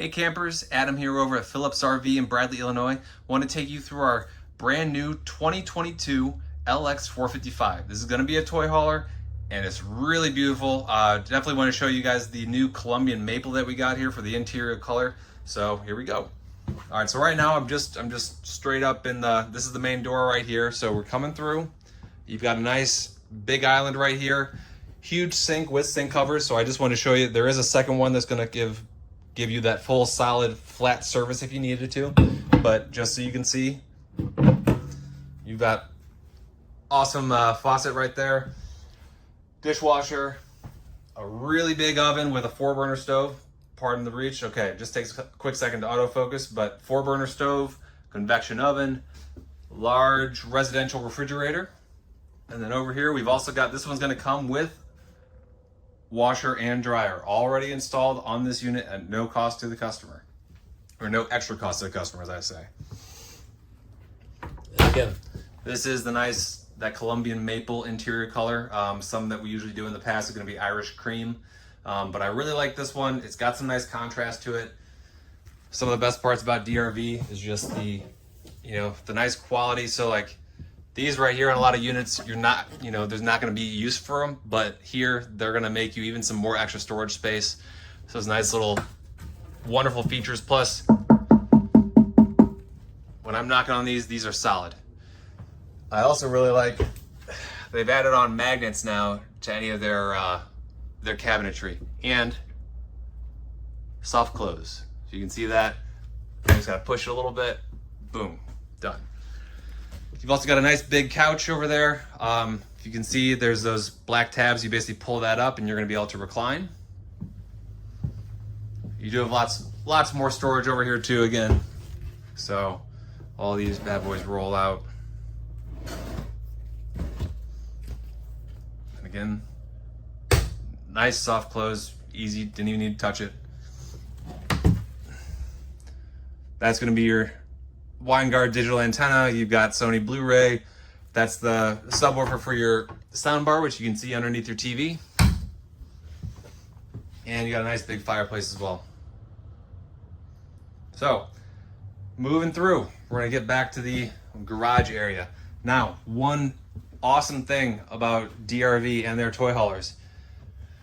Hey campers, Adam here over at Phillips RV in Bradley, Illinois. Want to take you through our brand new 2022 LX455. This is going to be a toy hauler and it's really beautiful. Definitely want to show you guys the new Colombian maple that we got here for the interior color. So here we go. All right, so right now I'm just straight up in this is the main door right here. So we're coming through. You've got a nice big island right here. Huge sink with sink covers. So I just want to show you, there is a second one that's going to give you that full solid flat surface if you needed to, but just so you can see, you've got awesome faucet right there, dishwasher, a really big oven with a 4-burner stove. Pardon the reach. Okay, just takes a quick second to autofocus, but 4-burner stove, convection oven, large residential refrigerator. And then over here we've also got, this one's going to come with washer and dryer already installed on this unit at no cost to the customer, or no extra cost to the customer, as I say. Again, this is that Colombian maple interior color. Some that we usually do in the past is going to be Irish cream, but I really like this one. It's got some nice contrast to it. Some of the best parts about DRV is just the nice quality. So like these right here on a lot of units, there's not going to be use for them, but here they're going to make you even some more extra storage space. So it's nice little wonderful features. Plus, when I'm knocking on these are solid. I also really like, they've added on magnets now to any of their cabinetry and soft close. So you can see that. You just got to push it a little bit. Boom, done. You've also got a nice big couch over there. If you can see, there's those black tabs. You basically pull that up and you're gonna be able to recline. You do have lots more storage over here too, again. So all these bad boys roll out. And again, nice soft close, easy, didn't even need to touch it. That's gonna be your Winegard digital antenna. You've got Sony Blu-ray. That's the subwoofer for your soundbar, which you can see underneath your TV. And you got a nice big fireplace as well. So, moving through, we're gonna get back to the garage area. Now, one awesome thing about DRV and their toy haulers.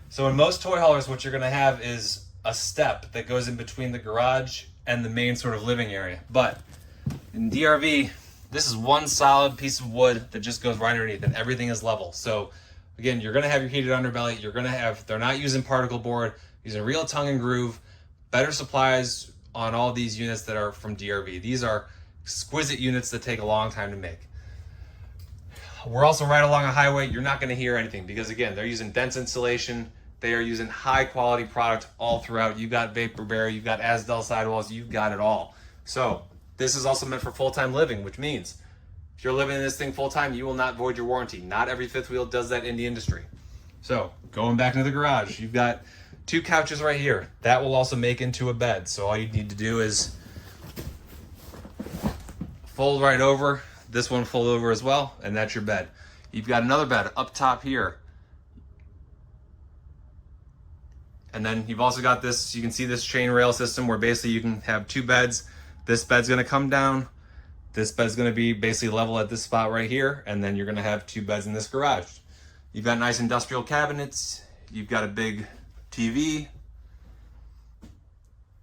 So in most toy haulers, what you're gonna have is a step that goes in between the garage and the main sort of living area. But in DRV, this is one solid piece of wood that just goes right underneath and everything is level. So again, you're gonna have your heated underbelly. They're not using particle board, using real tongue and groove, better supplies on all these units that are from DRV. These are exquisite units that take a long time to make. We're also right along a highway. You're not gonna hear anything because again, they're using dense insulation. They are using high quality product all throughout. You've got vapor barrier, you've got Asdel sidewalls, you've got it all. So this is also meant for full-time living, which means if you're living in this thing full-time, you will not void your warranty. Not every fifth wheel does that in the industry. So going back into the garage, you've got 2 couches right here. That will also make into a bed. So all you need to do is fold right over. This one fold over as well, and that's your bed. You've got another bed up top here. And then you've also got this, you can see this chain rail system where basically you can have 2 beds. This bed's gonna come down. This bed's gonna be basically level at this spot right here. And then you're gonna have 2 beds in this garage. You've got nice industrial cabinets. You've got a big TV.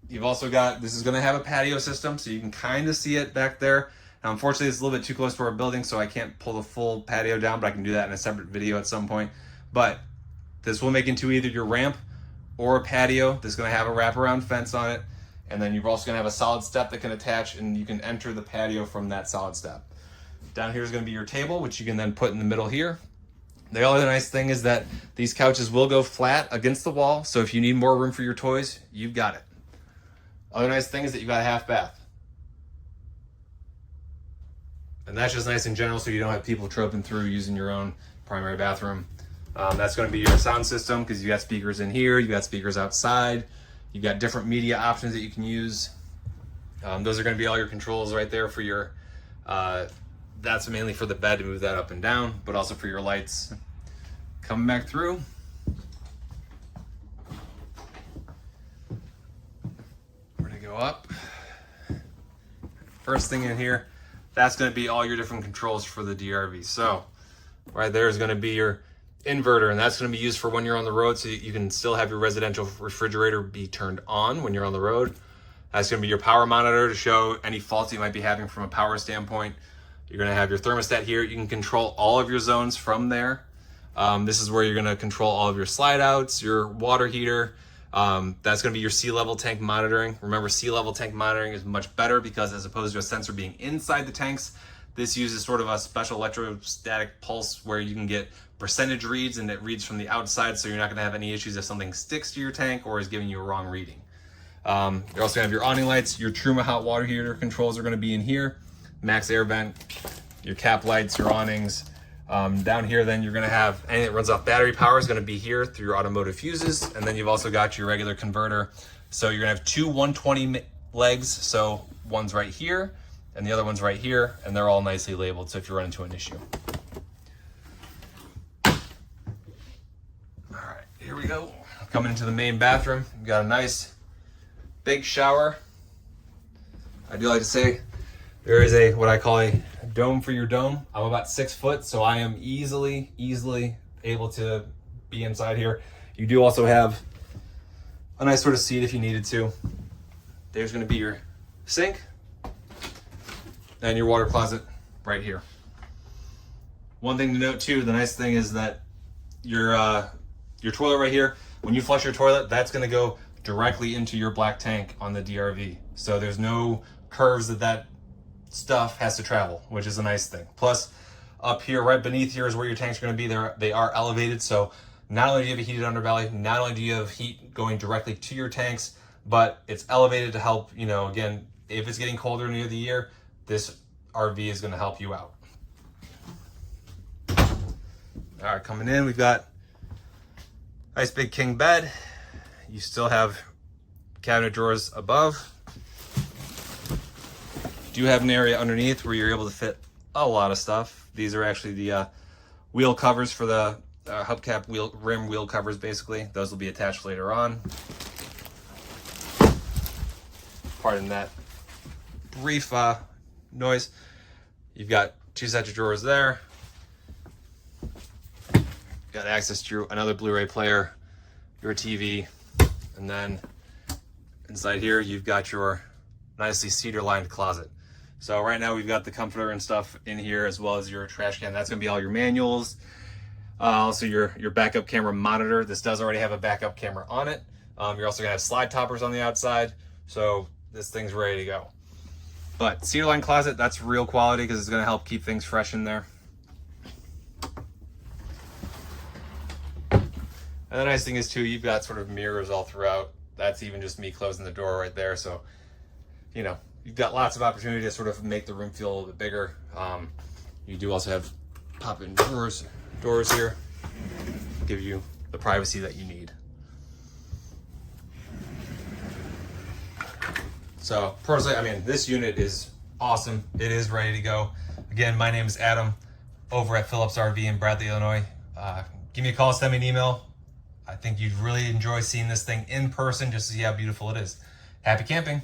You've also got, this is gonna have a patio system, so you can kind of see it back there. Now, unfortunately, it's a little bit too close to our building, so I can't pull the full patio down, but I can do that in a separate video at some point. But this will make into either your ramp or a patio. This is gonna have a wraparound fence on it. And then you're also gonna have a solid step that can attach and you can enter the patio from that solid step. Down here is gonna be your table, which you can then put in the middle here. The other nice thing is that these couches will go flat against the wall. So if you need more room for your toys, you've got it. Other nice thing is that you've got a half bath. And that's just nice in general so you don't have people troping through using your own primary bathroom. That's gonna be your sound system because you got speakers in here, you got speakers outside. You've got different media options that you can use. Those are going to be all your controls right there for your, that's mainly for the bed to move that up and down, but also for your lights. Coming back through, we're go up. First thing in here, that's going to be all your different controls for the DRV. So right there is going to be your inverter, and that's going to be used for when you're on the road, so you can still have your residential refrigerator be turned on when you're on the road. That's going to be your power monitor to show any faults you might be having from a power standpoint. You're going to have your thermostat here. You can control all of your zones from there. This is where you're going to control all of your slide outs, your water heater. That's going to be your sea level tank monitoring. Remember, sea level tank monitoring is much better because as opposed to a sensor being inside the tanks, this uses sort of a special electrostatic pulse where you can get percentage reads, and it reads from the outside, so you're not going to have any issues if something sticks to your tank or is giving you a wrong reading. You're also going to have your awning lights. Your Truma hot water heater controls are going to be in here. Max air vent, your cap lights, your awnings. Down here then you're going to have anything that runs off battery power is going to be here through your automotive fuses, and then you've also got your regular converter. So you're going to have two 120 legs, so one's right here and the other one's right here, and they're all nicely labeled, so if you run into an issue. All right, here we go. Coming into the main bathroom, we've got a nice big shower. I do like to say there is a what I call a dome for your dome. I'm about 6 foot, so I am easily able to be inside here. You do also have a nice sort of seat if you needed to. There's going to be your sink and your water closet right here. One thing to note too, the nice thing is that your toilet right here, when you flush your toilet, that's going to go directly into your black tank on the DRV. So there's no curves that stuff has to travel, which is a nice thing. Plus, up here, right beneath here is where your tanks are going to be. They are elevated, so not only do you have a heated underbelly, not only do you have heat going directly to your tanks, but it's elevated to help, you know, again, if it's getting colder near the year, this RV is going to help you out. All right, coming in, we've got a nice big king bed. You still have cabinet drawers above. You do have an area underneath where you're able to fit a lot of stuff. These are actually the wheel covers for the hubcap rim wheel covers, basically. Those will be attached later on. Pardon that brief noise. You've got 2 sets of drawers there. Got access to another Blu-ray player, your TV, and then inside here you've got your nicely cedar lined closet. So right now we've got the comforter and stuff in here, as well as your trash can. That's going to be all your manuals. Also your backup camera monitor. This does already have a backup camera on it. You're also going to have slide toppers on the outside. So this thing's ready to go. But cedar lined closet, that's real quality because it's going to help keep things fresh in there. And the nice thing is too, you've got sort of mirrors all throughout. That's even just me closing the door right there. So, you know, you've got lots of opportunity to sort of make the room feel a little bit bigger. You do also have pop-in doors here, give you the privacy that you need. So personally, I mean, this unit is awesome. It is ready to go. Again, my name is Adam over at Phillips RV in Bradley, Illinois. Give me a call, send me an email. I think you'd really enjoy seeing this thing in person just to see how beautiful it is. Happy camping.